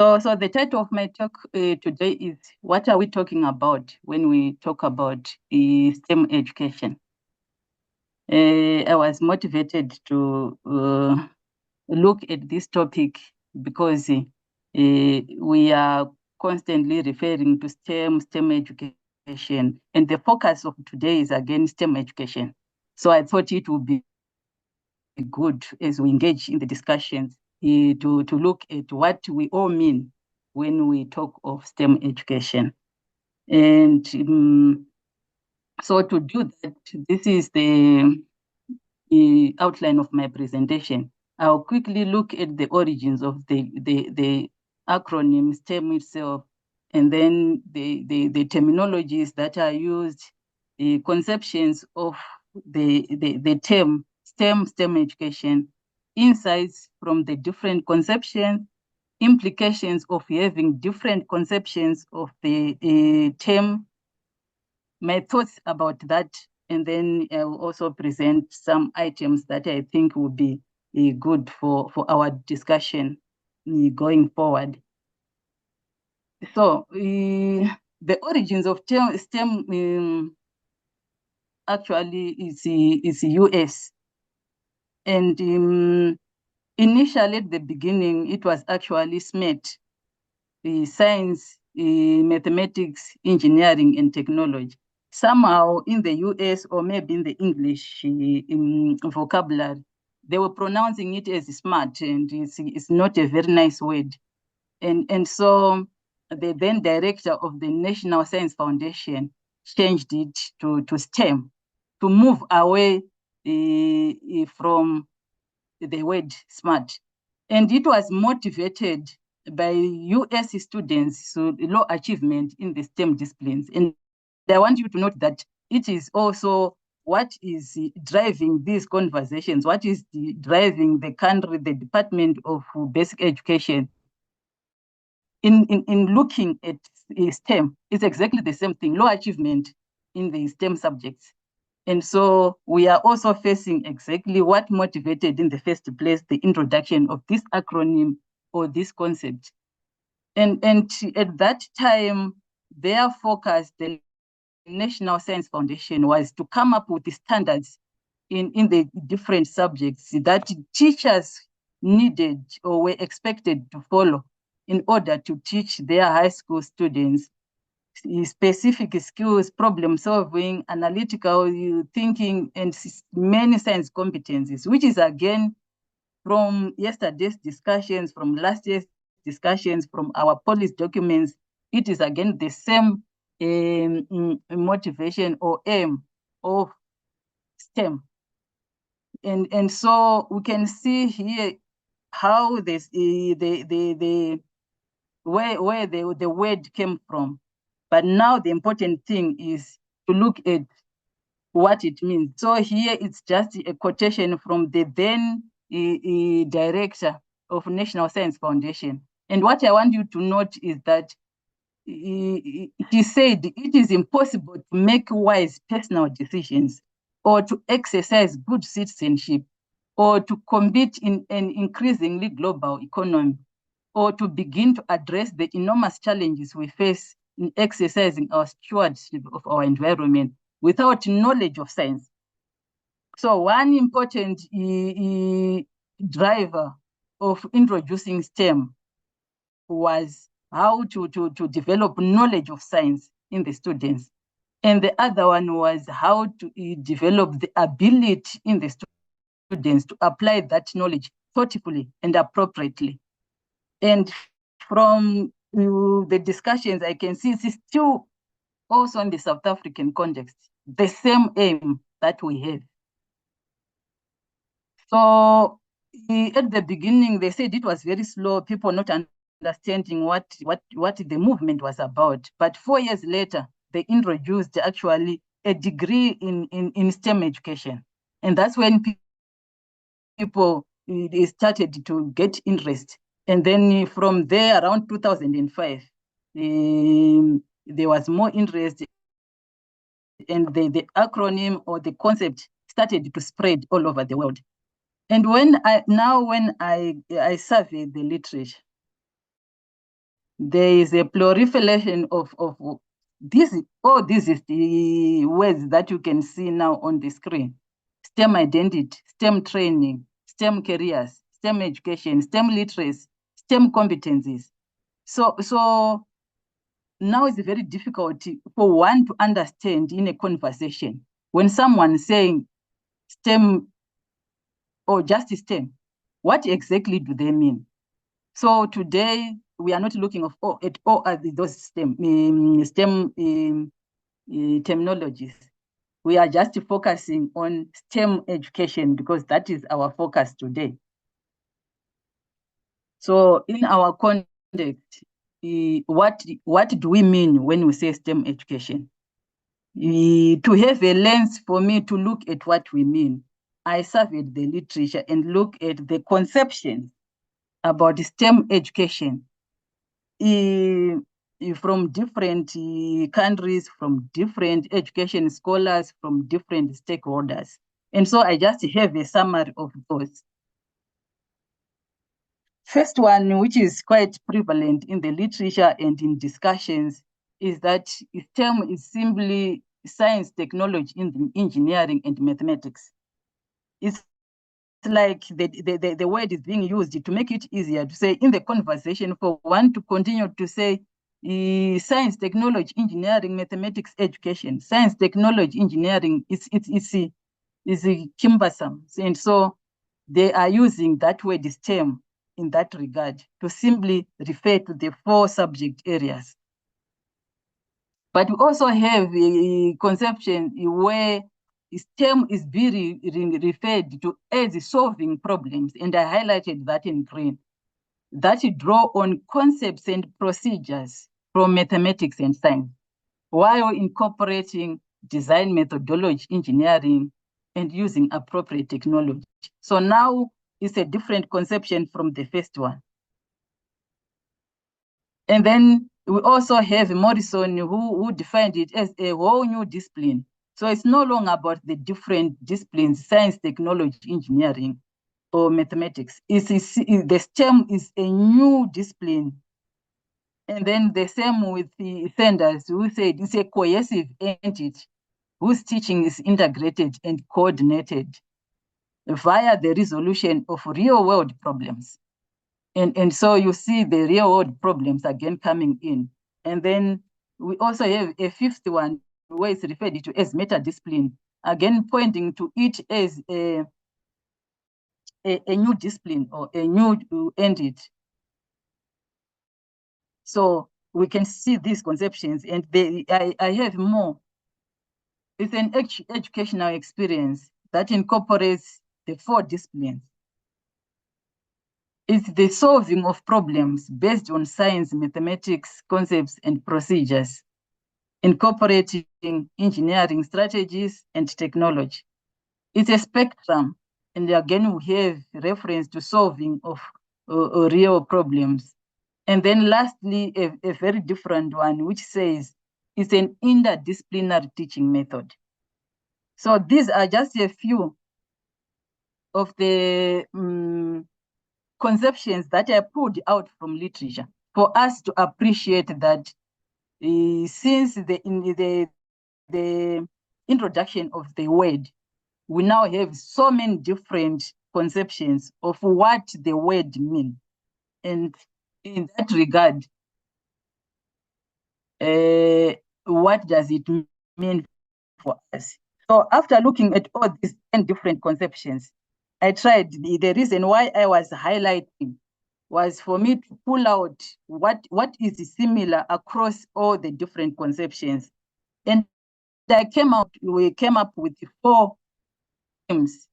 So the title of my talk today is, what are we talking about when we talk about STEM education? I was motivated to look at this topic because we are constantly referring to STEM education, and the focus of today is again STEM education. So I thought it would be good as we engage in the discussions to look at what we all mean when we talk of STEM education. And so to do that, this is the outline of my presentation. I'll quickly look at the origins of the acronym STEM itself, and then the terminologies that are used, the conceptions of the term STEM education, insights from the different conceptions, implications of having different conceptions of the term, my thoughts about that, and then I will also present some items that I think will be good for our discussion going forward. So the origins of STEM actually is US. And initially at the beginning, it was actually SMET, science, mathematics, engineering, and technology. Somehow in the US, or maybe in the English vocabulary, they were pronouncing it as smart, and it's not a very nice word. And so the then director of the National Science Foundation changed it to STEM, to move away from the word smart. And it was motivated by US students' low achievement in the STEM disciplines. And I want you to note that it is also what is driving these conversations, what is driving the country, the Department of Basic Education, in looking at STEM. It's exactly the same thing, low achievement in the STEM subjects. And so we are also facing exactly what motivated in the first place the introduction of this acronym or this concept. And at that time, their focus, the National Science Foundation, was to come up with the standards in the different subjects that teachers needed or were expected to follow in order to teach their high school students specific skills, problem solving, analytical thinking, and many science competencies, which is again from yesterday's discussions, from last year's discussions, from our policy documents, it is again the same motivation or aim of STEM. And so we can see here how this where the word came from. But now the important thing is to look at what it means. So here it's just a quotation from the then director of National Science Foundation. And what I want you to note is that he said it is impossible to make wise personal decisions or to exercise good citizenship or to compete in an increasingly global economy or to begin to address the enormous challenges we face in exercising our stewardship of our environment without knowledge of science. So one important driver of introducing STEM was how to develop knowledge of science in the students. And the other one was how to develop the ability in the students to apply that knowledge thoughtfully and appropriately. And from the discussions, I can see it's still also in the South African context, the same aim that we have. So at the beginning, they said it was very slow, people not understanding what the movement was about. But 4 years later, they introduced actually a degree in STEM education. And that's when people they started to get interest. And then from there, around 2005, there was more interest, and the acronym or the concept started to spread all over the world. And when I surveyed the literature, there is a proliferation of this. All this is the words that you can see now on the screen: STEM identity, STEM training, STEM careers, STEM education, STEM literacy, STEM competencies. So now it's very difficult for one to understand in a conversation when someone is saying STEM or just STEM, what exactly do they mean? So today we are not looking at all those STEM terminologies. We are just focusing on STEM education because that is our focus today. So in our context, what do we mean when we say STEM education? To have a lens for me to look at what we mean, I surveyed the literature and look at the conceptions about STEM education from different countries, from different education scholars, from different stakeholders. And so I just have a summary of those. First one, which is quite prevalent in the literature and in discussions, is that STEM is simply science, technology, engineering, and mathematics. It's like the word is being used to make it easier to say in the conversation for one to continue to say science, technology, engineering, mathematics, education. Science, technology, engineering is cumbersome. And so they are using that word STEM in that regard to simply refer to the 4 subject areas. But we also have a conception where STEM is being referred to as solving problems, and I highlighted that in green, that draw on concepts and procedures from mathematics and science, while incorporating design methodology, engineering, and using appropriate technology. So now it's a different conception from the first one. And then we also have Morrison, who defined it as a whole new discipline. So it's no longer about the different disciplines, science, technology, engineering, or mathematics. The STEM is a new discipline. And then the same with the Sanders, who said it's a cohesive entity whose teaching is integrated and coordinated via the resolution of real-world problems. And so you see the real-world problems again coming in. And then we also have a fifth one where it's referred to as meta-discipline, again pointing to it as a new discipline or a new entity. So we can see these conceptions, and I have more. It's an educational experience that incorporates the 4 disciplines. It's the solving of problems based on science, mathematics, concepts, and procedures, incorporating engineering strategies and technology. It's a spectrum, and again, we have reference to solving of real problems. And then lastly, a very different one, which says it's an interdisciplinary teaching method. So these are just a few of the conceptions that I pulled out from literature for us to appreciate that since the introduction of the word, we now have so many different conceptions of what the word means. And in that regard, what does it mean for us? So after looking at all these 10 different conceptions, I tried, the reason why I was highlighting was for me to pull out what is similar across all the different conceptions. And we came up with 4 themes.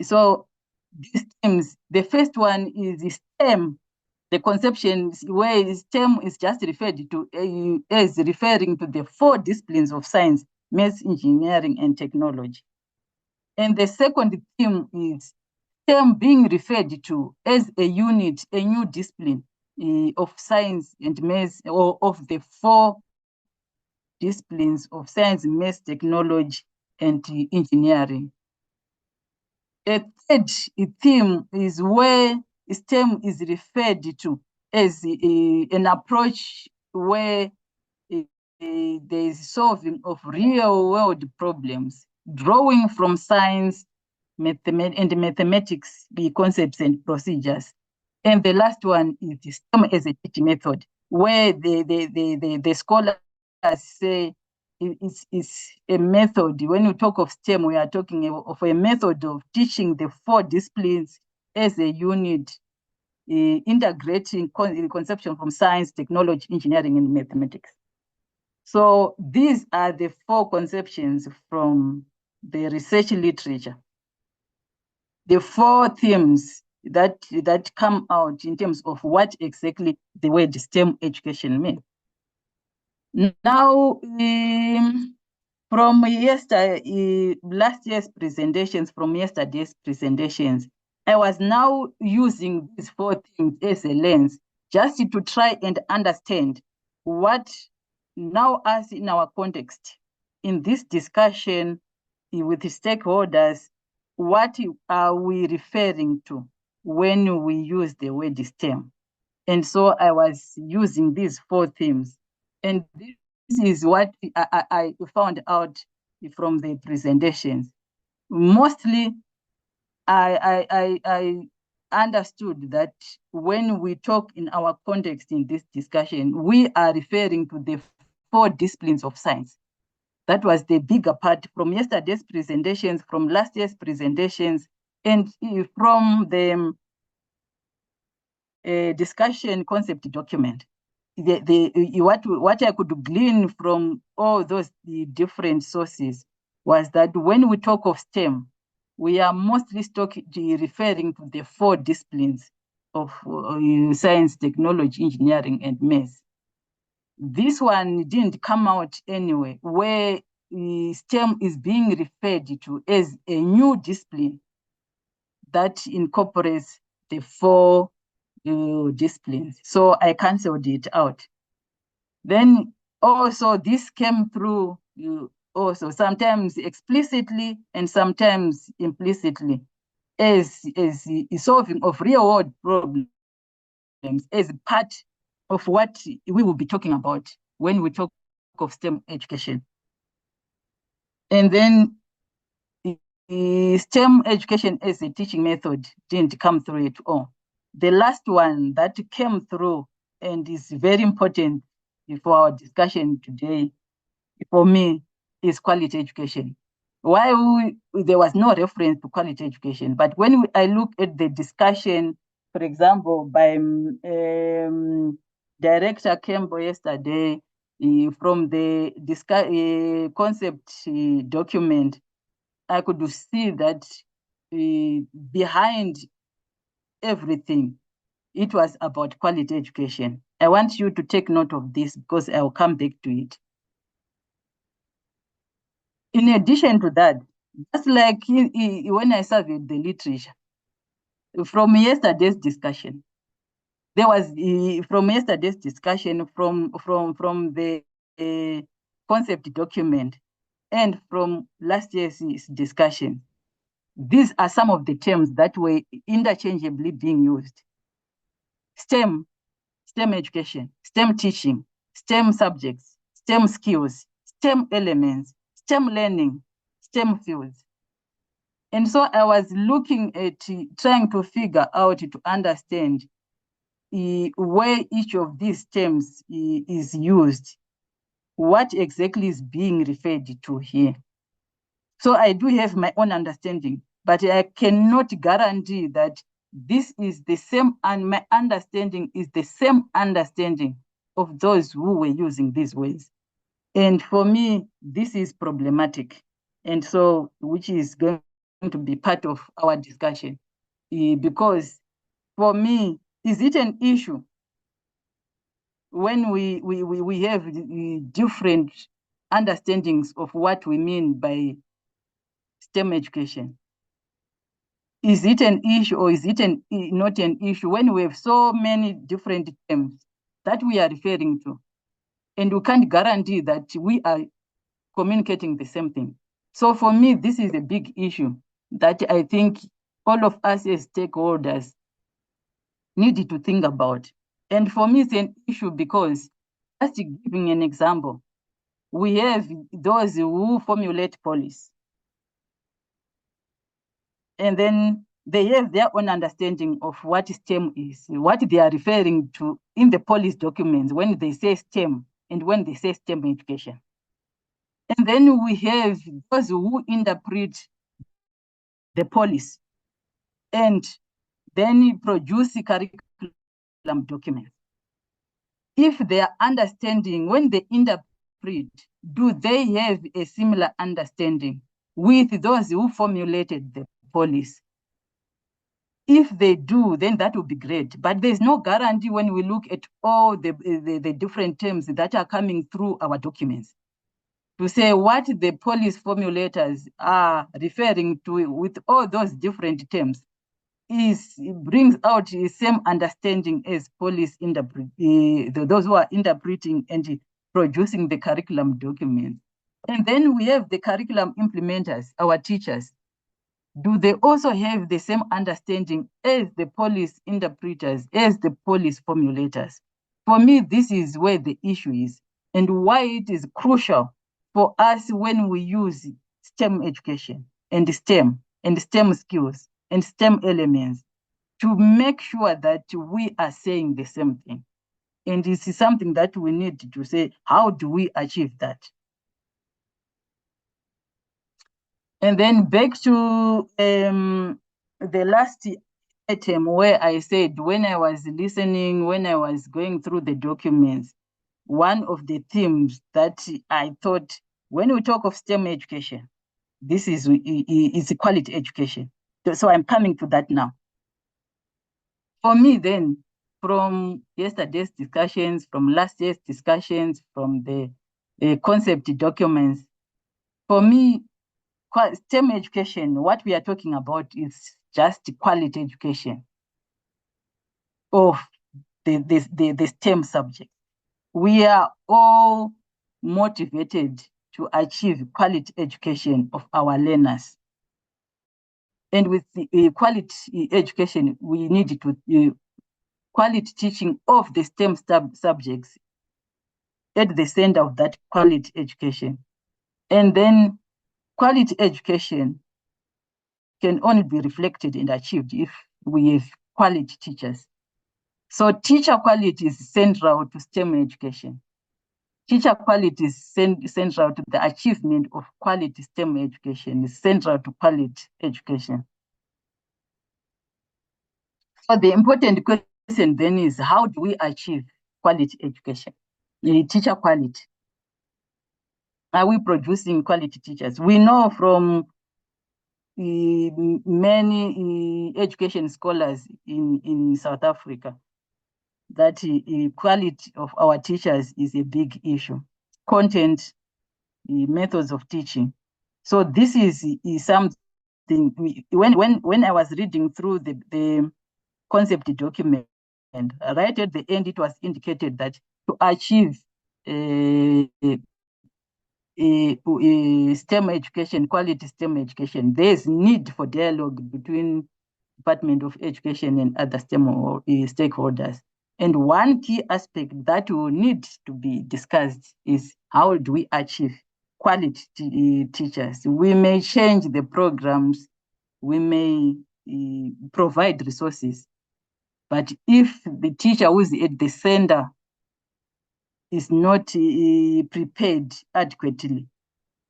So these themes, the first one is STEM, the conception where STEM is just referred to as referring to the 4 disciplines of science, maths, engineering, and technology. And the second theme is STEM being referred to as a unit, a new discipline of science and maths, or of the 4 disciplines of science, maths, technology, and engineering. A third theme is where STEM is referred to as an approach where there is solving of real-world problems, drawing from science, and mathematics, the concepts and procedures. And the last one is the STEM as a teaching method, where the scholars say it's a method. When you talk of STEM, we are talking of a method of teaching the 4 disciplines as a unit, integrating conception from science, technology, engineering, and mathematics. So these are the 4 conceptions from the research literature. The 4 themes that come out in terms of what exactly the word STEM education means. Now, from last year's presentations, from yesterday's presentations, I was now using these 4 things as a lens, just to try and understand what now us in our context, in this discussion with the stakeholders, what are we referring to when we use the word STEM? And so I was using these 4 themes. And this is what I found out from the presentations. Mostly, I understood that when we talk in our context in this discussion, we are referring to the 4 disciplines of science. That was the bigger part from yesterday's presentations, from last year's presentations, and from the discussion concept document. What I could glean from all those different sources was that when we talk of STEM, we are mostly referring to the 4 disciplines of science, technology, engineering, and math. This one didn't come out anyway, where STEM is being referred to as a new discipline that incorporates the 4 disciplines. So I canceled it out. Then also this came through also sometimes explicitly and sometimes implicitly as solving of real world problems as part of what we will be talking about when we talk of STEM education. And then STEM education as a teaching method didn't come through at all. The last one that came through and is very important for our discussion today, for me, is quality education. Why there was no reference to quality education, but when I look at the discussion, for example, by Director Campbell yesterday, from the concept document, I could see that behind everything, it was about quality education. I want you to take note of this because I will come back to it. In addition to that, just like when I surveyed the literature, from yesterday's discussion, there was from yesterday's discussion, from the concept document, and from last year's discussion, these are some of the terms that were interchangeably being used. STEM, STEM education, STEM teaching, STEM subjects, STEM skills, STEM elements, STEM learning, STEM fields. And so I was looking at trying to figure out to understand where each of these terms is used, what exactly is being referred to here. So I do have my own understanding, but I cannot guarantee that this is the same, and my understanding is the same understanding of those who were using these words. And for me, this is problematic. And so, which is going to be part of our discussion, because for me, is it an issue when we have different understandings of what we mean by STEM education? Is it an issue, or is it not an issue when we have so many different terms that we are referring to, and we can't guarantee that we are communicating the same thing? So for me, this is a big issue that I think all of us as stakeholders need to think about. And for me, it's an issue because, just giving an example, we have those who formulate policy. And then they have their own understanding of what STEM is, what they are referring to in the policy documents when they say STEM and when they say STEM education. And then we have those who interpret the policy and then produce curriculum documents. If they are understanding, when they interpret, do they have a similar understanding with those who formulated the policy? If they do, then that would be great. But there's no guarantee when we look at all the different terms that are coming through our documents to say what the policy formulators are referring to with all those different terms brings out the same understanding as policy those who are interpreting and producing the curriculum documents. And then we have the curriculum implementers, our teachers. Do they also have the same understanding as the policy interpreters, as the policy formulators? For me, this is where the issue is and why it is crucial for us when we use STEM education and STEM skills and STEM elements to make sure that we are saying the same thing. And this is something that we need to say, how do we achieve that? And then back to the last item where I said, when I was listening, when I was going through the documents, one of the themes that I thought, when we talk of STEM education, this is quality education. So I'm coming to that now. For me then, from yesterday's discussions, from last year's discussions, from the concept documents, for me, STEM education, what we are talking about is just quality education of the STEM subject. We are all motivated to achieve quality education of our learners. And with the quality education, we need to quality teaching of the STEM subjects at the center of that quality education. And then quality education can only be reflected and achieved if we have quality teachers. So teacher quality is central to STEM education. Teacher quality is central to the achievement of quality STEM education, is central to quality education. So the important question then is, how do we achieve quality education, teacher quality? Are we producing quality teachers? We know from many education scholars in South Africa that quality of our teachers is a big issue. Content, methods of teaching. So this is something, when I was reading through the concept document, and right at the end, it was indicated that to achieve STEM education, quality STEM education, there's need for dialogue between Department of Education and other STEM or stakeholders. And one key aspect that will need to be discussed is, how do we achieve quality teachers? We may change the programs, we may provide resources, but if the teacher who is at the center is not prepared adequately,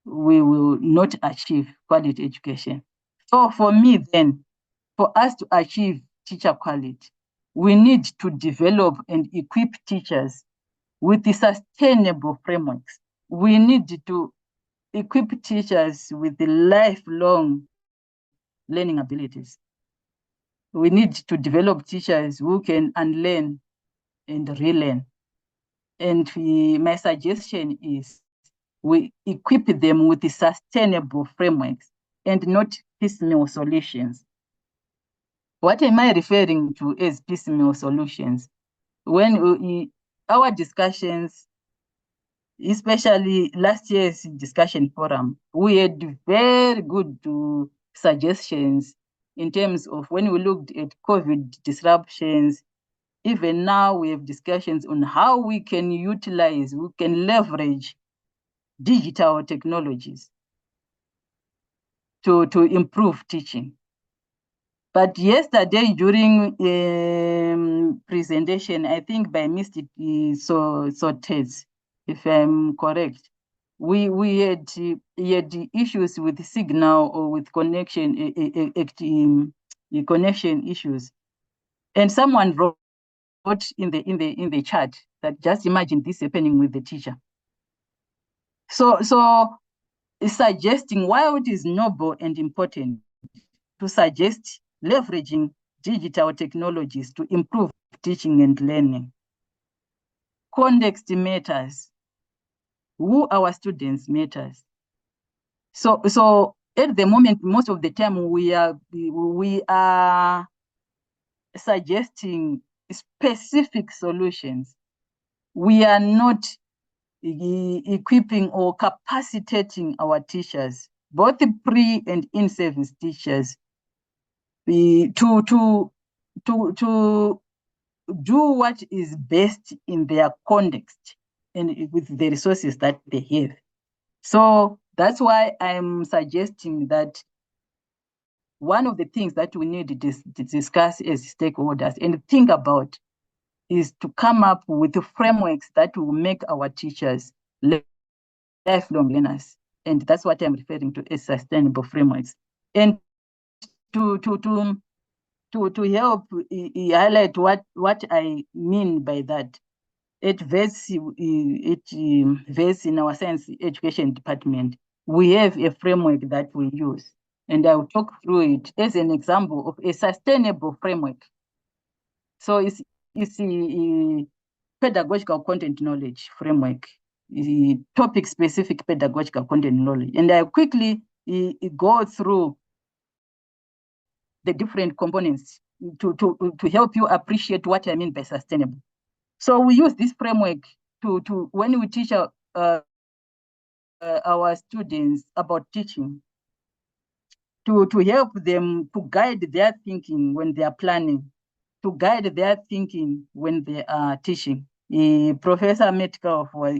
we will not achieve quality education. So for me then, for us to achieve teacher quality, we need to develop and equip teachers with the sustainable frameworks. We need to equip teachers with the lifelong learning abilities. We need to develop teachers who can unlearn and relearn. And my suggestion is, we equip them with the sustainable frameworks and not piecemeal solutions. What am I referring to as piecemeal solutions? When our discussions, especially last year's discussion forum, we had very good suggestions in terms of when we looked at COVID disruptions, even now we have discussions on how we can utilize, we can leverage digital technologies to improve teaching. But yesterday during presentation, I think by Mr. Sotes, if I'm correct, we had issues with signal or with connection connection issues, and someone wrote in the chat that just imagine this happening with the teacher. So suggesting while it is noble and important to suggest leveraging digital technologies to improve teaching and learning, context matters. Who our students matters. So at the moment, most of the time we are suggesting specific solutions. We are not equipping or capacitating our teachers, both pre and in-service teachers, to do what is best in their context and with the resources that they have. So that's why I'm suggesting that one of the things that we need to discuss as stakeholders and think about is to come up with frameworks that will make our teachers lifelong learners. And that's what I'm referring to as sustainable frameworks. And to help highlight what I mean by that, at Wits in our science education department, we have a framework that we use. And I'll talk through it as an example of a sustainable framework. So it's a pedagogical content knowledge framework, topic-specific pedagogical content knowledge. And I'll quickly go through the different components to help you appreciate what I mean by sustainable. So we use this framework to when we teach our students about teaching, to help them, to guide their thinking when they are planning, to guide their thinking when they are teaching. Professor Metcalf was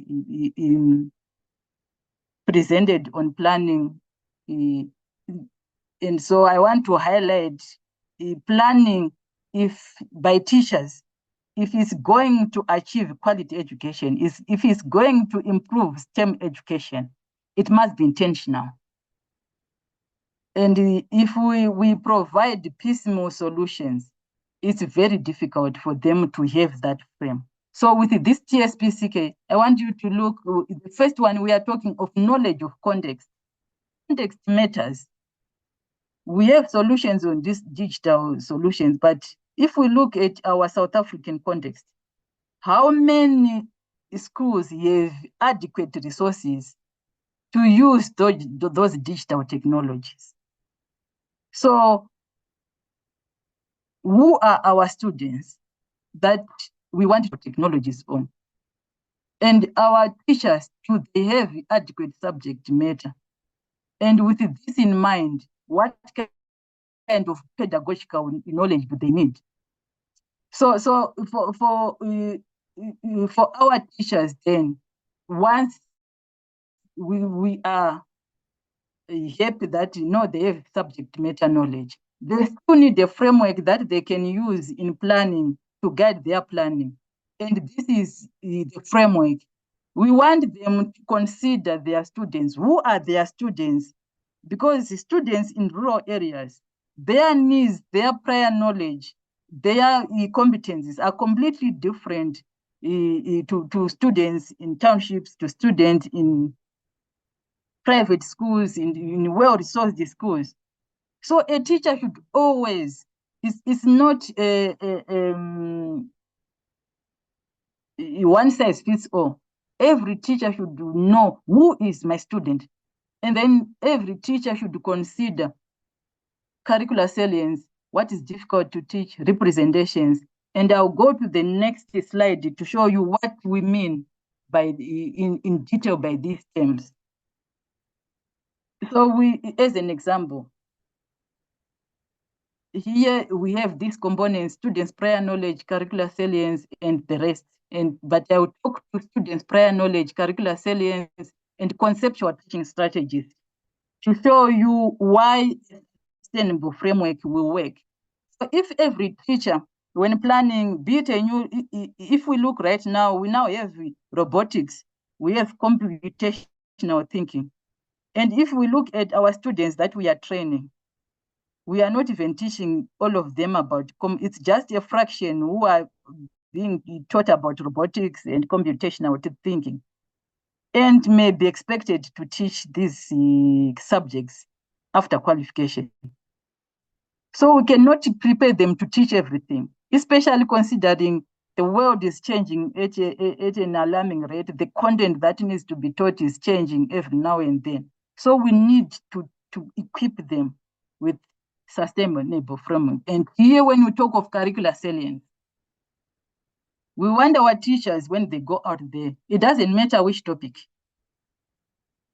presented on planning, and so I want to highlight planning by teachers. If it's going to achieve quality education, if it's going to improve STEM education, it must be intentional. And if we provide piecemeal solutions, it's very difficult for them to have that frame. So with this TSPCK, I want you to look, the first one, we are talking of knowledge of context. Context matters. We have solutions on these digital solutions, but if we look at our South African context, how many schools have adequate resources to use those digital technologies? So who are our students that we want technologies on? And our teachers, do they have adequate subject matter? And with this in mind, what kind of pedagogical knowledge do they need? So for our teachers, then, once we are happy that they have subject matter knowledge, they still need a framework that they can use in planning to guide their planning. And this is the framework. We want them to consider their students. Who are their students? Because students in rural areas, their needs, their prior knowledge, their competencies are completely different to students in townships, to students in private schools, in well-resourced schools. So a teacher should always, it's not one size fits all. Every teacher should know who is my student. And then every teacher should consider curricular salience, what is difficult to teach, representations. And I'll go to the next slide to show you what we mean by in detail by these terms. So as an example, here we have these components: students' prior knowledge, curricular salience, and the rest. But I will talk to students' prior knowledge, curricular salience, and conceptual teaching strategies to show you why sustainable framework will work. So if every teacher, when planning, be it a new, if we look right now, we now have robotics, we have computational thinking. And if we look at our students that we are training, we are not even teaching all of them about, it's just a fraction who are being taught about robotics and computational thinking, and may be expected to teach these subjects after qualification. So we cannot prepare them to teach everything, especially considering the world is changing at an alarming rate. The content that needs to be taught is changing every now and then. So we need to equip them with sustainable framework. And here, when we talk of curricular salience, we want our teachers, when they go out there, it doesn't matter which topic,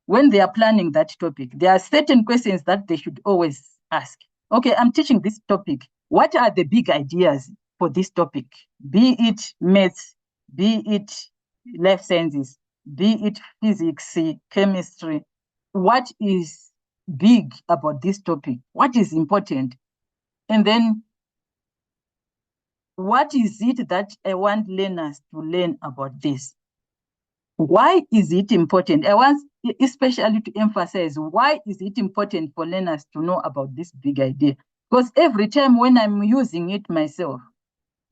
when they are planning that topic, there are certain questions that they should always ask. Okay, I'm teaching this topic. What are the big ideas for this topic? Be it maths, be it life sciences, be it physics, chemistry. What is big about this topic? What is important? And then what is it that I want learners to learn about this? Why is it important? I want especially to emphasize, why is it important for learners to know about this big idea? Because every time when I'm using it myself,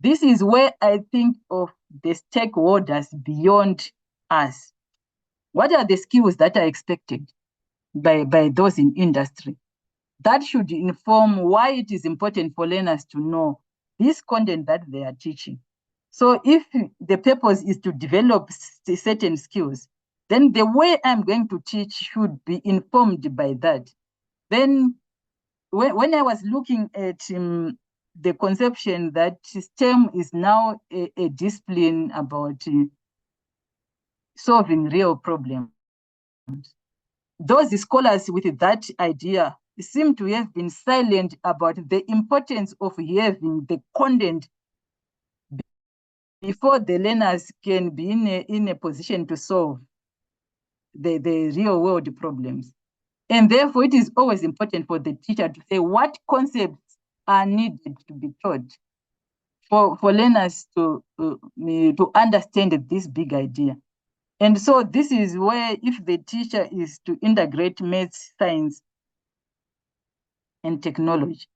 this is where I think of the stakeholders beyond us. What are the skills that are expected by those in industry? That should inform why it is important for learners to know this content that they are teaching. So if the purpose is to develop certain skills, then the way I'm going to teach should be informed by that. Then when I was looking at the conception that STEM is now a discipline about solving real problems, those scholars with that idea seem to have been silent about the importance of having the content before the learners can be in a position to solve the real world problems. And therefore, it is always important for the teacher to say what concepts are needed to be taught for learners to understand this big idea. And so this is where, if the teacher is to integrate maths, science, and technology,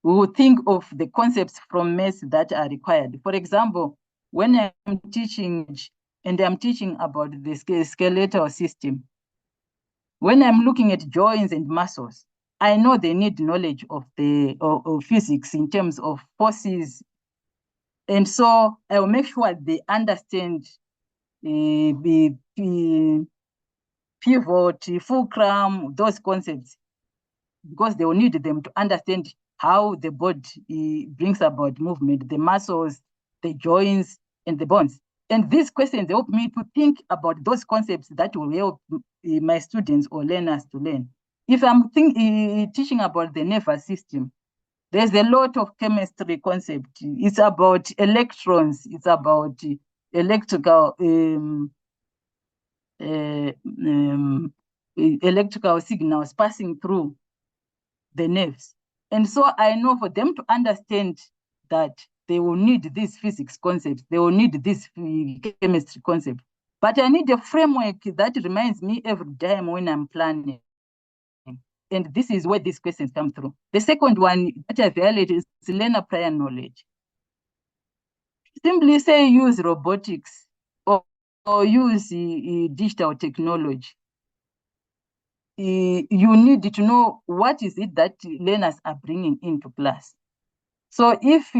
we will think of the concepts from maths that are required. For example, when I'm teaching, and I'm teaching about the skeletal system, when I'm looking at joints and muscles, I know they need knowledge of of physics in terms of forces. And so I will make sure they understand the pivot, fulcrum, those concepts, because they will need them to understand how the body brings about movement, the muscles, the joints, and the bones. And these questions help me to think about those concepts that will help my students or learners to learn. If I'm teaching about the nervous system, there's a lot of chemistry concept. It's about electrons. It's about electrical electrical signals passing through the nerves. And so I know for them to understand that they will need these physics concepts, they will need this chemistry concept. But I need a framework that reminds me every time when I'm planning. And this is where these questions come through. The second one that I violate is learner prior knowledge. Simply say use robotics or use digital technology. You need to know what is it that learners are bringing into class. So if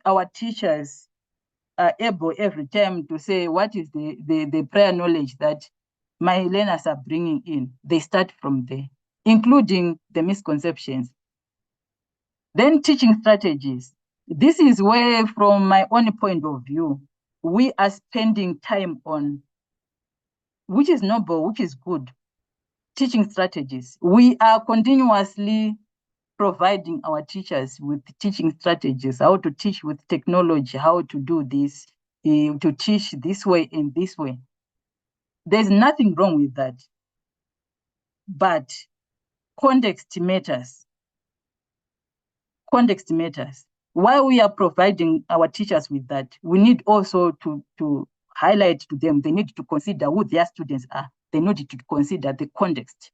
our teachers are able every time to say what is the prior knowledge that my learners are bringing in, they start from there, including the misconceptions. Then teaching strategies. This is where, from my own point of view, we are spending time on, which is noble, which is good, teaching strategies. We are continuously providing our teachers with teaching strategies, how to teach with technology, how to do this, to teach this way and this way. There's nothing wrong with that. But context matters. Context matters. While we are providing our teachers with that, we need also to highlight to them, they need to consider who their students are. They need to consider the context.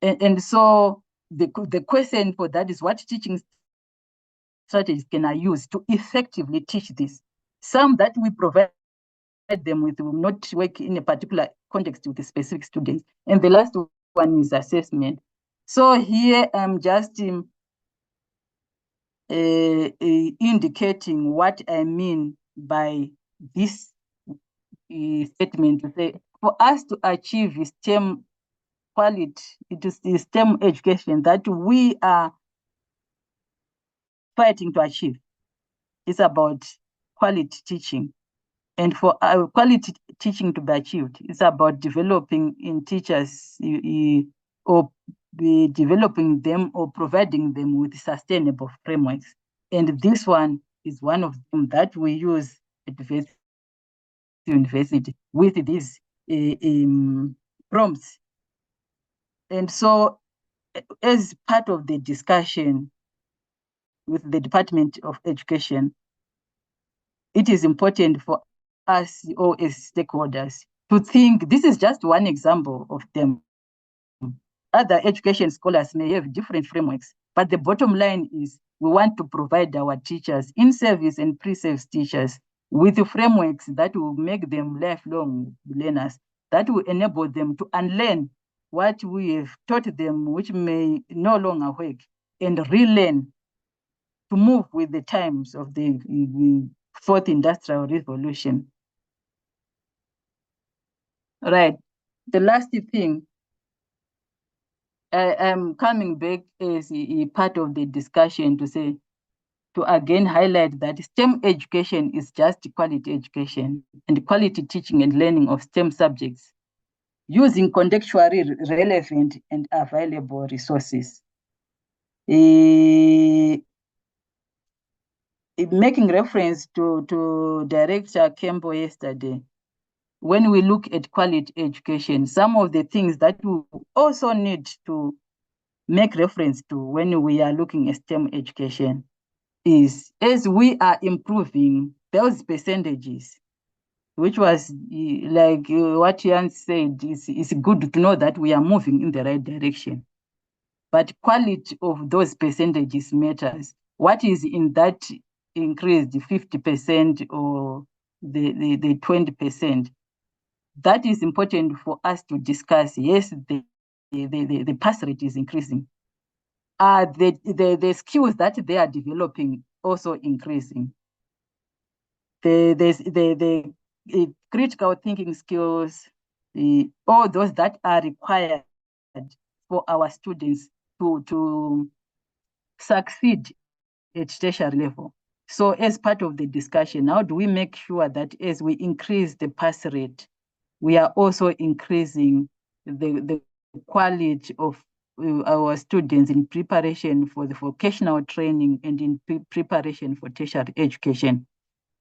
And so the question for that is, what teaching strategies can I use to effectively teach this? Some that we provide them with will not work in a particular context with the specific students. And the last one is assessment. So here I'm just indicating what I mean by this statement, to say, for us to achieve STEM quality, it is the STEM education that we are fighting to achieve. It's about quality teaching. And for our quality teaching to be achieved, it's about developing in teachers or developing them or providing them with sustainable frameworks. And this one is one of them that we use at the university with these prompts. And so as part of the discussion with the Department of Education, it is important for us all as stakeholders to think, this is just one example of them. Other education scholars may have different frameworks, but the bottom line is we want to provide our teachers, in-service and pre-service teachers, with the frameworks that will make them lifelong learners, that will enable them to unlearn what we have taught them, which may no longer work, and relearn to move with the times of the fourth industrial revolution. Right. The last thing, I'm coming back as a part of the discussion to say, to again highlight that STEM education is just quality education and quality teaching and learning of STEM subjects using contextually relevant and available resources. Making reference to Director Kembo yesterday, when we look at quality education, some of the things that we also need to make reference to when we are looking at STEM education is, as we are improving those percentages, which was like what Jan said, it's good to know that we are moving in the right direction. But quality of those percentages matters. What is in that increase, the 50% or the 20%? That is important for us to discuss. Yes, the pass rate is increasing. The skills that they are developing also increasing. The critical thinking skills, all those that are required for our students to succeed at tertiary level. So as part of the discussion, how do we make sure that as we increase the pass rate, we are also increasing the quality of our students in preparation for the vocational training and in preparation for tertiary education?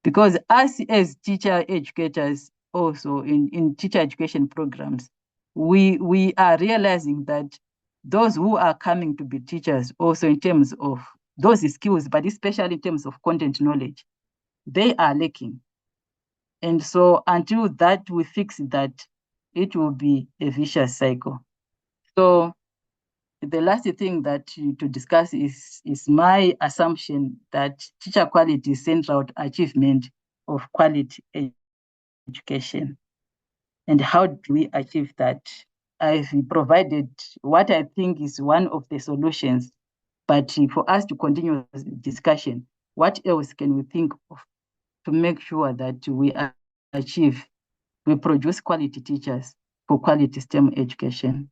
Because us as teacher educators, also in teacher education programs, we are realizing that those who are coming to be teachers, also in terms of those skills, but especially in terms of content knowledge, they are lacking. And so until that we fix that, it will be a vicious cycle. So the last thing that to discuss is my assumption that teacher quality is central to achievement of quality education. And how do we achieve that? I've provided what I think is one of the solutions, but for us to continue this discussion, what else can we think of to make sure that we produce quality teachers for quality STEM education?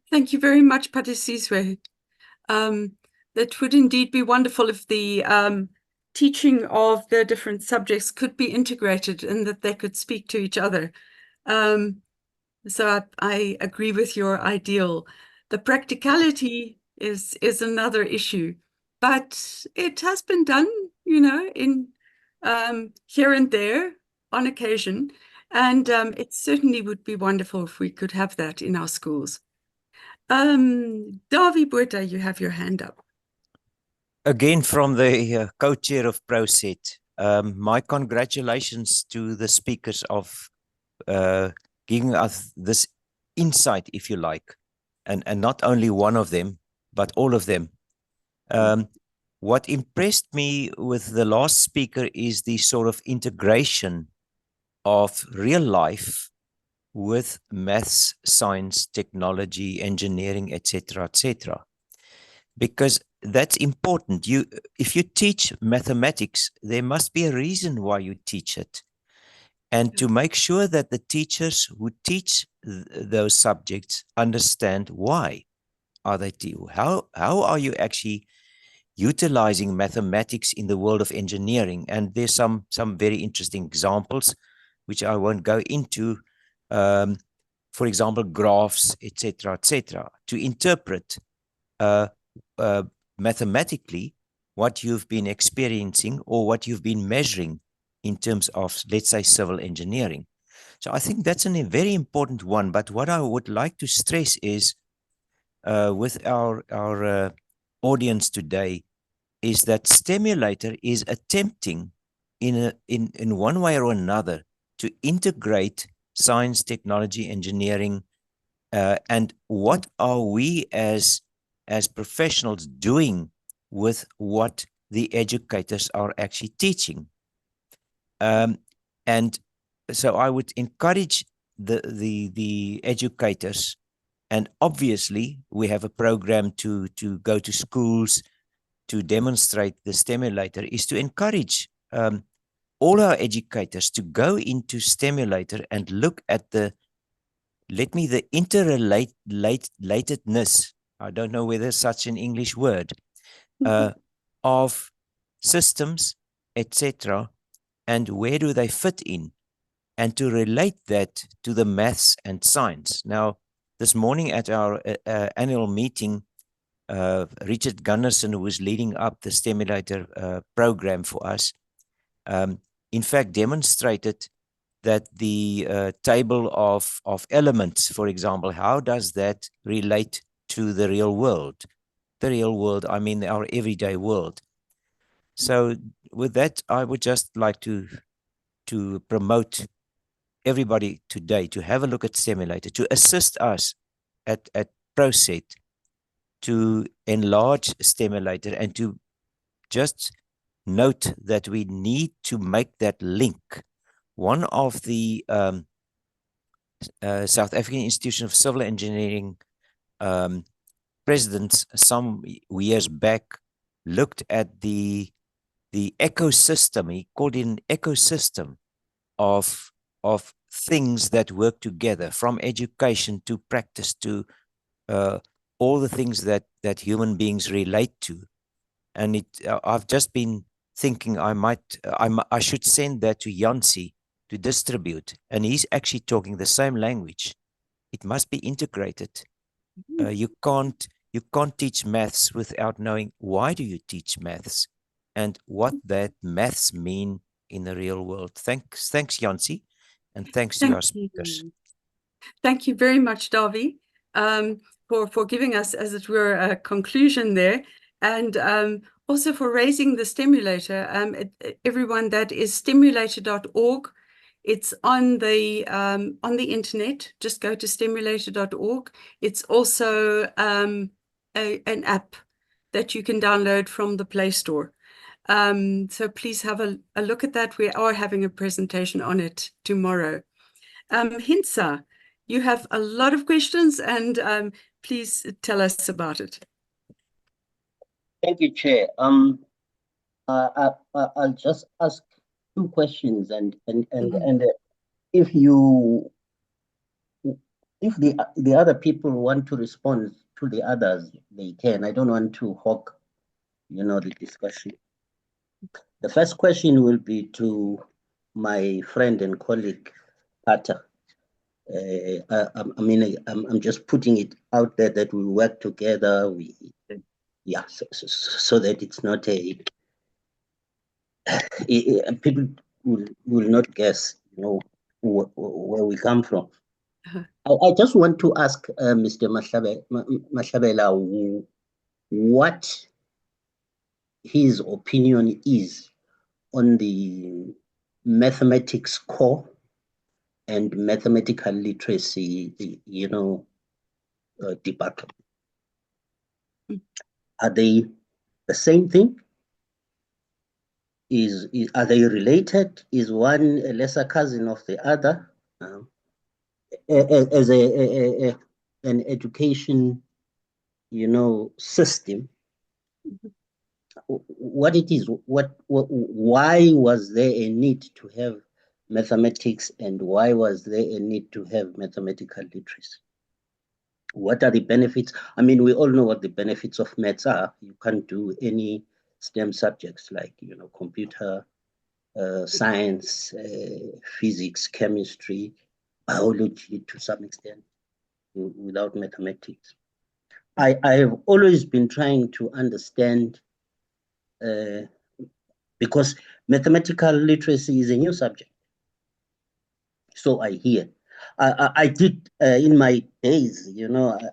Thank you very much, Patisizwe. That would indeed be wonderful if the teaching of the different subjects could be integrated and that they could speak to each other. So I agree with your ideal. The practicality is another issue, but it has been done, in here and there on occasion, and it certainly would be wonderful if we could have that in our schools. Davi Botha, you have your hand up. Again, from the co-chair of proSET, my congratulations to the speakers of giving us this insight, if you like, and not only one of them, but all of them. What impressed me with the last speaker is the sort of integration of real life with maths, science, technology, engineering, etc., etc. Because that's important. If you teach mathematics, there must be a reason why you teach it. And to make sure that the teachers who teach those subjects understand why are they how are you actually utilizing mathematics in the world of engineering? And there's some very interesting examples which I won't go into. For example, graphs, etc., to interpret mathematically what you've been experiencing or what you've been measuring in terms of, let's say, civil engineering. So I think that's a very important one. But what I would like to stress is with our audience today is that Stimulator is attempting in one way or another to integrate science, technology, engineering, and what are we as professionals doing with what the educators are actually teaching. And so I would encourage the educators, and obviously we have a program to go to schools to demonstrate the Stimulator, is to encourage all our educators to go into Stimulator and look at the interrelatedness, I don't know whether such an English word, of systems, etc., and where do they fit in, and to relate that to the maths and science. Now, this morning at our annual meeting, Richard Gunnarsson, who was leading up the Stimulator program for us, in fact demonstrated that the table of elements, for example, how does that relate to the real world? The real world, I mean our everyday world. So with that, I would just like to promote everybody today to have a look at Stimulator, to assist us at proSET to enlarge Stimulator, and to just note that we need to make that link. One of the South African Institution of Civil Engineering presidents some years back looked at the ecosystem. He called it an ecosystem of things that work together, from education to practice to all the things that human beings relate to. And I've just been thinking I should send that to Yancy to distribute, and he's actually talking the same language. It must be integrated. You can't teach maths without knowing why do you teach maths and what that maths mean in the real world. Thanks, Yancy, and thanks to our speakers. Thank you very much, Davi, for giving us, as it were, a conclusion there, and also for raising the Stimulator. Everyone, that is stimulator.org. It's on the internet. Just go to stimulator.org. It's also an app that you can download from the Play Store. So please have a look at that. We are having a presentation on it tomorrow. Hinsa, you have a lot of questions, and please tell us about it. Thank you, Chair. I'll just ask 2 questions, and if you if the other people want to respond to the others, they can. I don't want to hog, the discussion. The first question will be to my friend and colleague, Pata. I'm just putting it out there that we work together. So that it's not people will not guess, where we come from. I just want to ask Mr. Mahlabela what his opinion is on the mathematics core and mathematical literacy, department. Are they the same thing? Are they related? Is one a lesser cousin of the other? As an education, system, what it is, why was there a need to have mathematics, and why was there a need to have mathematical literacy? What are the benefits? I mean, we all know what the benefits of maths are. You can't do any STEM subjects like, computer, science, physics, chemistry, biology to some extent without mathematics. I have always been trying to understand, because mathematical literacy is a new subject. So I hear. I did, in my days,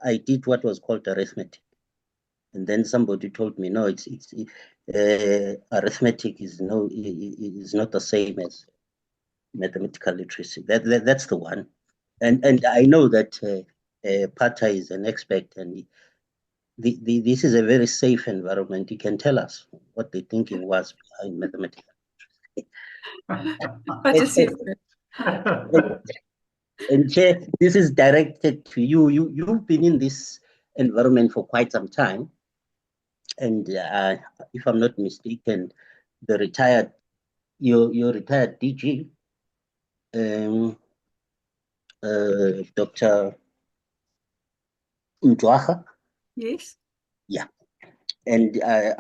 I did what was called arithmetic. And then somebody told me, no, arithmetic is not the same as mathematical literacy. That's the one. And I know that Pata is an expert, and this is a very safe environment. He can tell us what the thinking was behind mathematical literacy. And Chair, this is directed to you. You've been in this environment for quite some time. And if I'm not mistaken, your retired DG, Dr. Mtwaha. Yes. Yeah. And I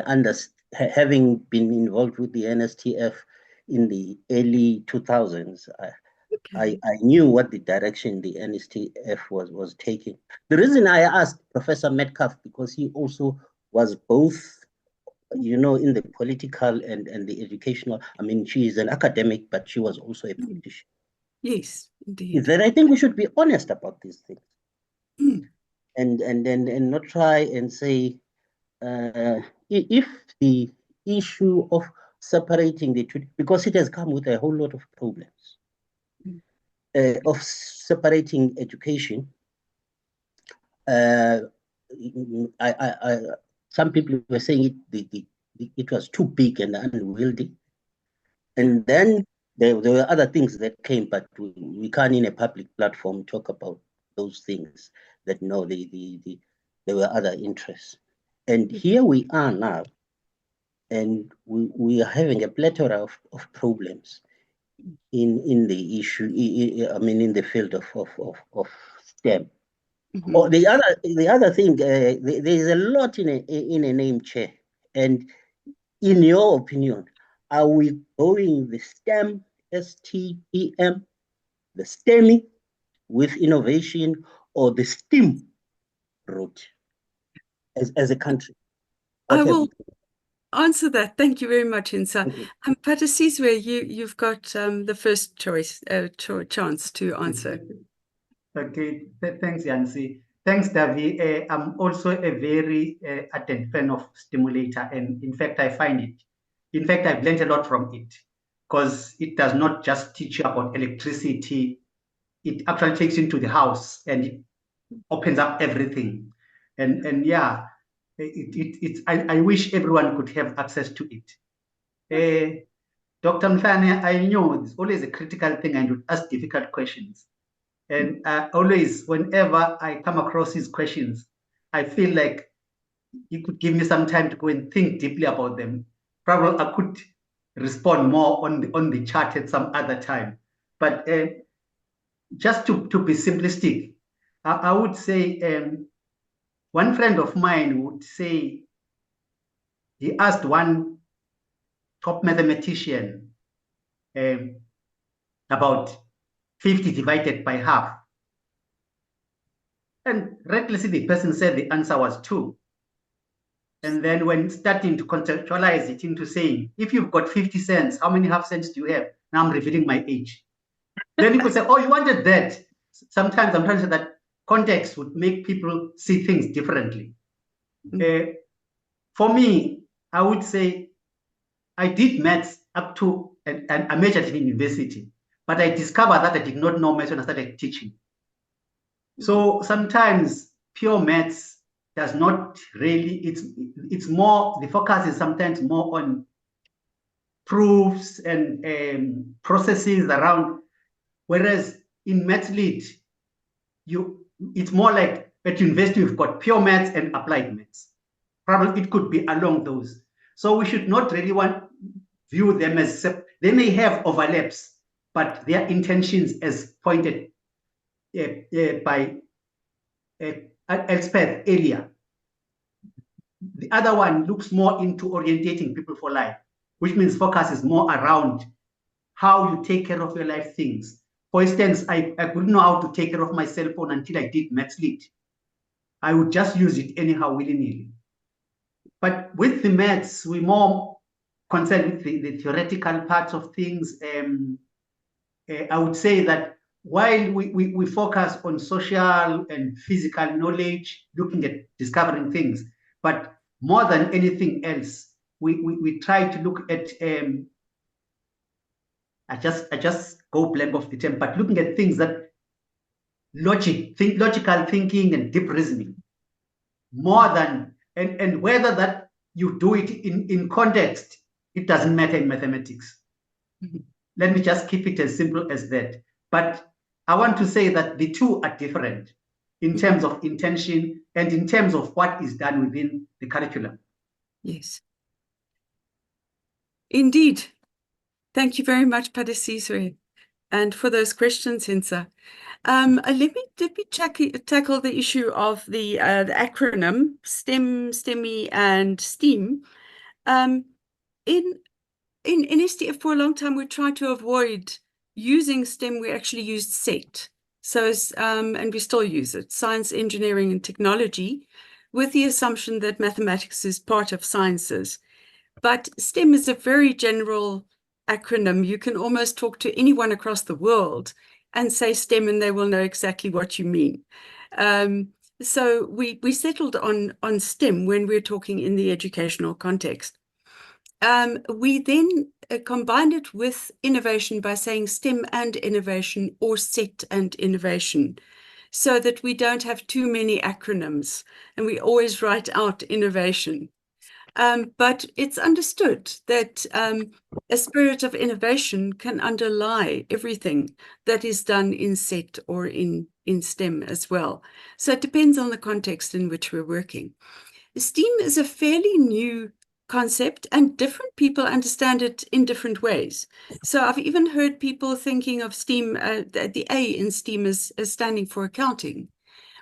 understand, having been involved with the NSTF in the early 2000s, I knew what the direction the NSTF was taking. The reason I asked Professor Metcalf, because he also was both, in the political and the educational. I mean, she is an academic, but she was also a politician. Yes, indeed. Then I think we should be honest about these things. And not try and say, if the issue of separating the two, because it has come with a whole lot of problems, of separating education. Some people were saying it was too big and unwieldy. And then there were other things that came, but we can't in a public platform talk about those things that no, there were other interests. And here we are now, and we are having a plethora of problems in the issue, in the field of STEM. Oh, the other thing, there is a lot in a name, Chair. And in your opinion, are we going the STEM, STEM, the STEMI with innovation, or the STEM route as a country? I will answer that. Thank you very much, Insa. Pata Sizwe, you've got the first chance to answer. Okay, thanks, Yancy. Thanks, Davi. I'm also a very ardent fan of Stimulator, and in fact, I've learned a lot from it, because it does not just teach you about electricity. It actually takes you into the house and it opens up everything. And yeah, I wish everyone could have access to it. Dr. Mfane, I know it's always a critical thing and would ask difficult questions. And always, whenever I come across his questions, I feel like he could give me some time to go and think deeply about them. Probably I could respond more on the chat at some other time. But just to be simplistic, I would say one friend of mine would say he asked one top mathematician about 50 divided by half. And recklessly, the person said the answer was 2. And then when starting to contextualize it into saying, if you've got 50 cents, how many half cents do you have? Now I'm revealing my age. Then you could say, oh, you wanted that. Sometimes I'm trying to say that context would make people see things differently. For me, I would say I did maths up to, and I majored in university, but I discovered that I did not know maths when I started teaching. So sometimes pure maths does not really, it's more, the focus is sometimes more on proofs and processes around, whereas in maths lit, it's more like at university you've got pure maths and applied maths. Probably it could be along those. So we should not really view them as, they may have overlaps, but their intentions as pointed by Elspeth earlier. The other one looks more into orientating people for life, which means focus is more around how you take care of your life things. For instance, I couldn't know how to take care of my cell phone until I did maths lit. I would just use it anyhow, willy-nilly. But with the maths, we're more concerned with the theoretical parts of things. I would say that while we focus on social and physical knowledge, looking at discovering things, but more than anything else, we try to look at, I just go blank off the term, but looking at things that logical thinking and deep reasoning, more than, and whether that you do it in context, it doesn't matter in mathematics. Mm-hmm. Let me just keep it as simple as that. But I want to say that the two are different in terms of intention and in terms of what is done within the curriculum. Yes. Indeed. Thank you very much, Padasiswe, and for those questions, Hinsa. Let me tackle the issue of the acronym STEM, STEMI, and STEAM. In NSTF for a long time, we tried to avoid using STEM. We actually used SET. So, and we still use it, science, engineering, and technology, with the assumption that mathematics is part of sciences. But STEM is a very general acronym. You can almost talk to anyone across the world and say STEM, and they will know exactly what you mean. So we settled on STEM when we're talking in the educational context. We then combined it with innovation by saying STEM and innovation, or SET and innovation, so that we don't have too many acronyms and we always write out innovation. But it's understood that a spirit of innovation can underlie everything that is done in SET or in STEM as well. So it depends on the context in which we're working. STEAM is a fairly new concept, and different people understand it in different ways. So I've even heard people thinking of STEAM, the A in STEAM is standing for accounting,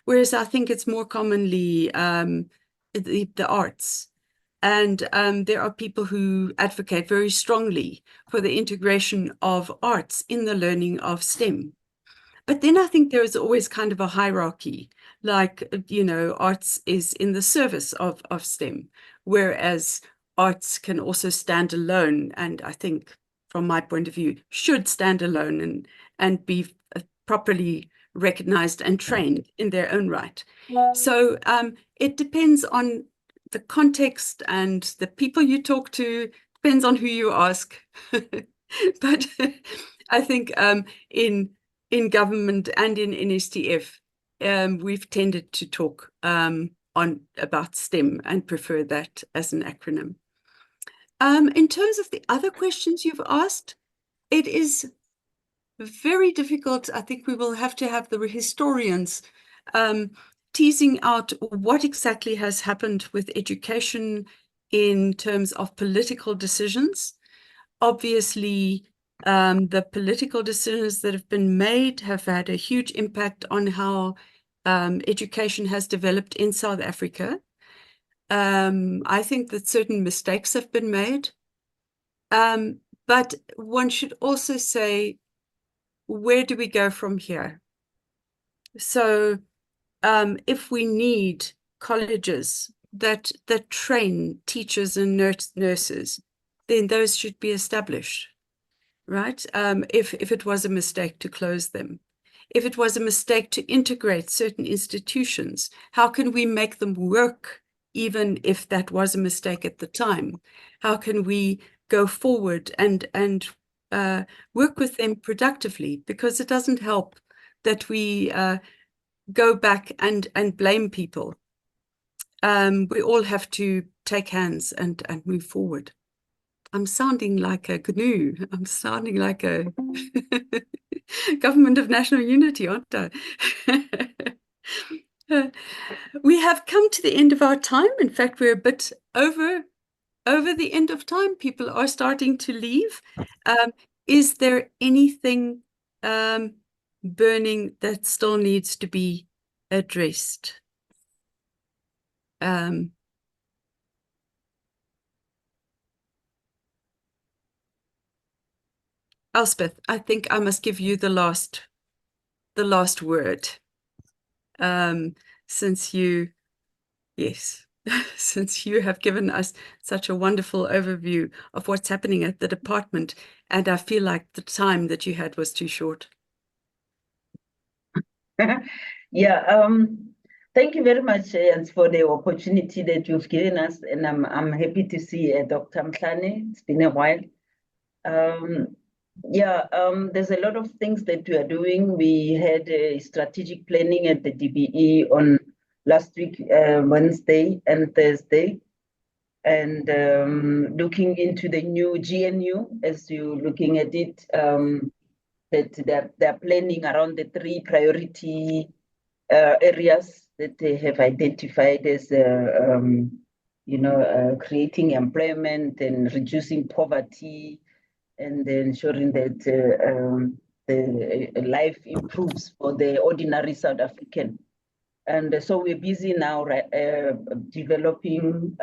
whereas I think it's more commonly the arts. And there are people who advocate very strongly for the integration of arts in the learning of STEM. But then I think there is always kind of a hierarchy, like, you know, arts is in the service of STEM, whereas arts can also stand alone, and I think, from my point of view, should stand alone and be properly recognized and trained in their own right. So it depends on the context and the people you talk to, depends on who you ask. But I think in government and in NSTF, we've tended to talk about STEM and prefer that as an acronym. In terms of the other questions you've asked, it is very difficult. I think we will have to have the historians teasing out what exactly has happened with education in terms of political decisions. Obviously, The political decisions that have been made have had a huge impact on how education has developed in South Africa. I think that certain mistakes have been made. But one should also say, where do we go from here? So if we need colleges that train teachers and nurses, then those should be established, right? If it was a mistake to close them, if it was a mistake to integrate certain institutions, how can we make them work even if that was a mistake at the time? How can we go forward and work with them productively? Because it doesn't help that we go back and blame people. We all have to take hands and move forward. I'm sounding like a GNU. I'm sounding like a government of national unity, aren't I? We have come to the end of our time. In fact, we're a bit over the end of time. People are starting to leave. Is there anything burning that still needs to be addressed? Elspeth, I think I must give you the last word. Since you have given us such a wonderful overview of what's happening at the department, and I feel like the time that you had was too short. Yeah, thank you very much, Jens, for the opportunity that you've given us, and I'm happy to see Dr. Mhlane. It's been a while. There's a lot of things that we are doing. We had a strategic planning at the DBE on last week, Wednesday and Thursday, and looking into the new GNU as you're looking at it, that they're planning around the 3 priority areas that they have identified as, creating employment and reducing poverty, and ensuring that the life improves for the ordinary South African. And so we're busy now developing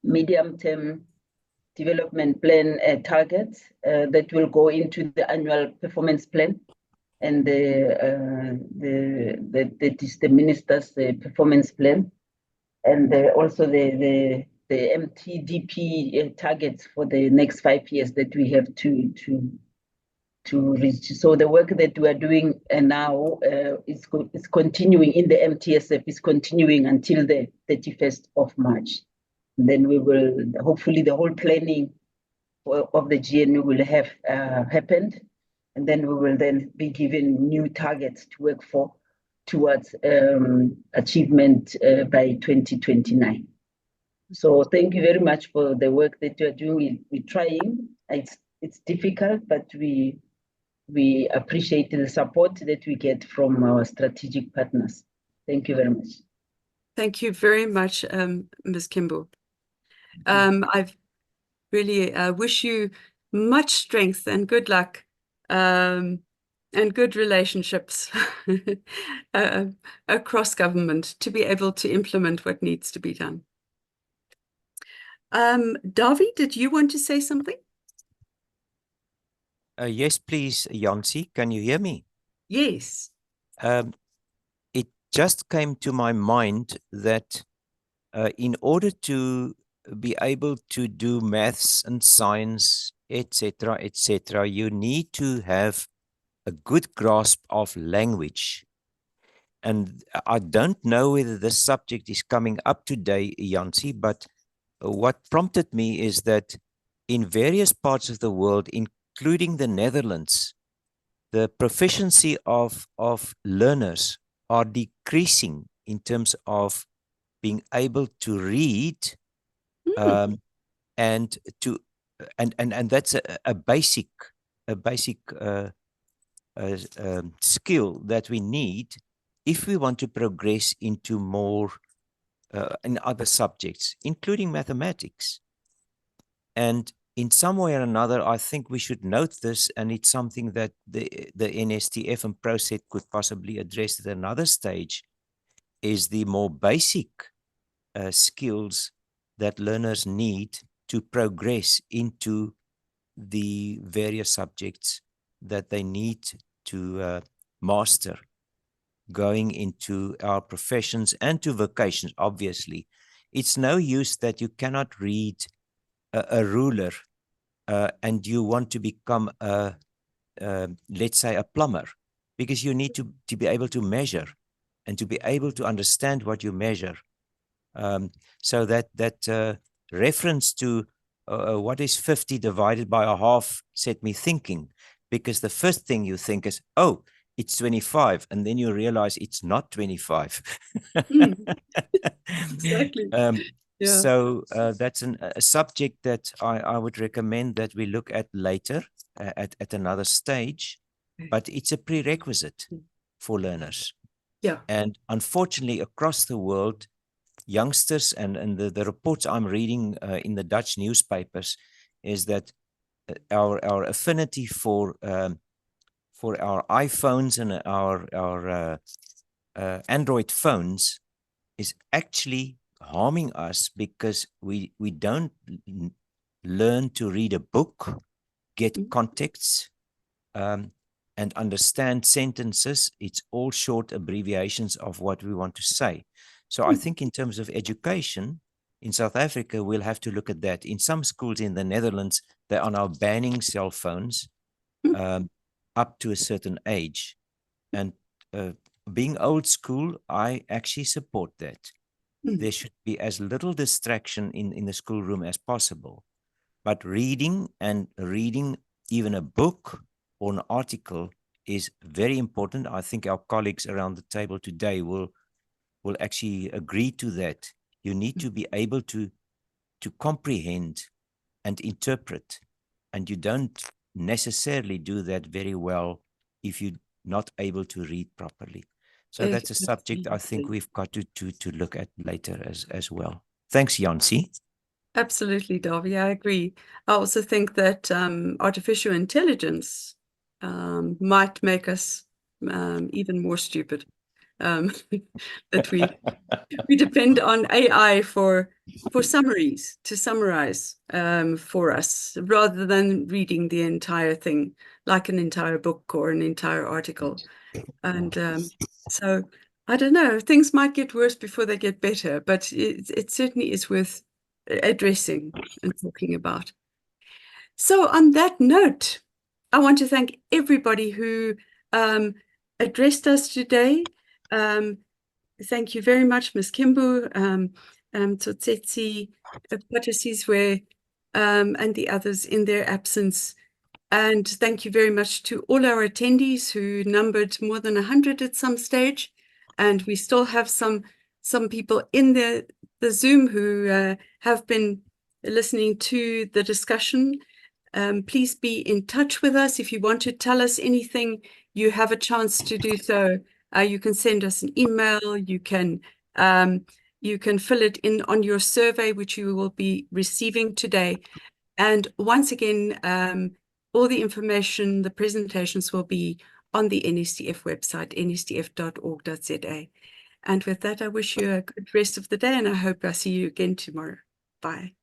medium-term development plan targets that will go into the annual performance plan and the minister's performance plan, and also the MTDP targets for the next 5 years that we have to reach. So the work that we are doing now is continuing in the MTSF, is continuing until the 31st of March. And then we will, hopefully the whole planning of the GNU will have happened, and then we will then be given new targets to work for towards achievement by 2029. So thank you very much for the work that you are doing. We're trying. It's difficult, but we appreciate the support that we get from our strategic partners. Thank you very much. Thank you very much, Ms. Kimball. I really wish you much strength and good luck and good relationships across government to be able to implement what needs to be done. Davi, did you want to say something? Yes, please, Jansie. Can you hear me? Yes. It just came to my mind that in order to be able to do maths and science, etc., you need to have a good grasp of language. And I don't know whether this subject is coming up today, Jansie, but what prompted me is that in various parts of the world, including the Netherlands, the proficiency of learners are decreasing in terms of being able to read, and that's a basic skill that we need if we want to progress into more in other subjects, including mathematics. And in some way or another, I think we should note this, and it's something that the NSTF and proSET could possibly address at another stage, is the more basic skills that learners need to progress into the various subjects that they need to master going into our professions and to vocations, obviously. It's no use that you cannot read a ruler and you want to become let's say a plumber, because you need to be able to measure and to be able to understand what you measure. So that reference to what is 50 divided by a half set me thinking, because the first thing you think is, oh, it's 25, and then you realize it's not 25. Exactly. Yeah. So that's a subject that I would recommend that we look at later at another stage, but it's a prerequisite for learners. Yeah. And unfortunately, across the world, youngsters and the reports I'm reading in the Dutch newspapers is that our affinity for our iPhones and our Android phones is actually harming us, because we don't learn to read a book, get context, and understand sentences. It's all short abbreviations of what we want to say. So I think in terms of education in South Africa, we'll have to look at that. In some schools in the Netherlands, they are now banning cell phones up to a certain age. And being old school, I actually support that. There should be as little distraction in the schoolroom as possible. But reading, and reading even a book or an article, is very important. I think our colleagues around the table today will actually agree to that. You need to be able to comprehend and interpret, and you don't necessarily do that very well if you're not able to read properly. So that's a subject I think we've got to look at later as well. Thanks, Jansie. Absolutely, Davy, I agree. I also think that artificial intelligence might make us even more stupid. That we depend on AI for summaries, to summarize for us, rather than reading the entire thing, like an entire book or an entire article. And so, I don't know, things might get worse before they get better, but it certainly is worth addressing and talking about. So on that note, I want to thank everybody who addressed us today. Thank you very much, Ms. Kimbu, Tsotsetsi, Patasizwe, and the others in their absence. And thank you very much to all our attendees, who numbered more than 100 at some stage. And we still have some people in the Zoom who have been listening to the discussion. Please be in touch with us. If you want to tell us anything, you have a chance to do so. You can send us an email. You can fill it in on your survey, which you will be receiving today. And once again, all the information, the presentations, will be on the NSTF website, nstf.org.za. And with that, I wish you a good rest of the day, and I hope I see you again tomorrow. Bye.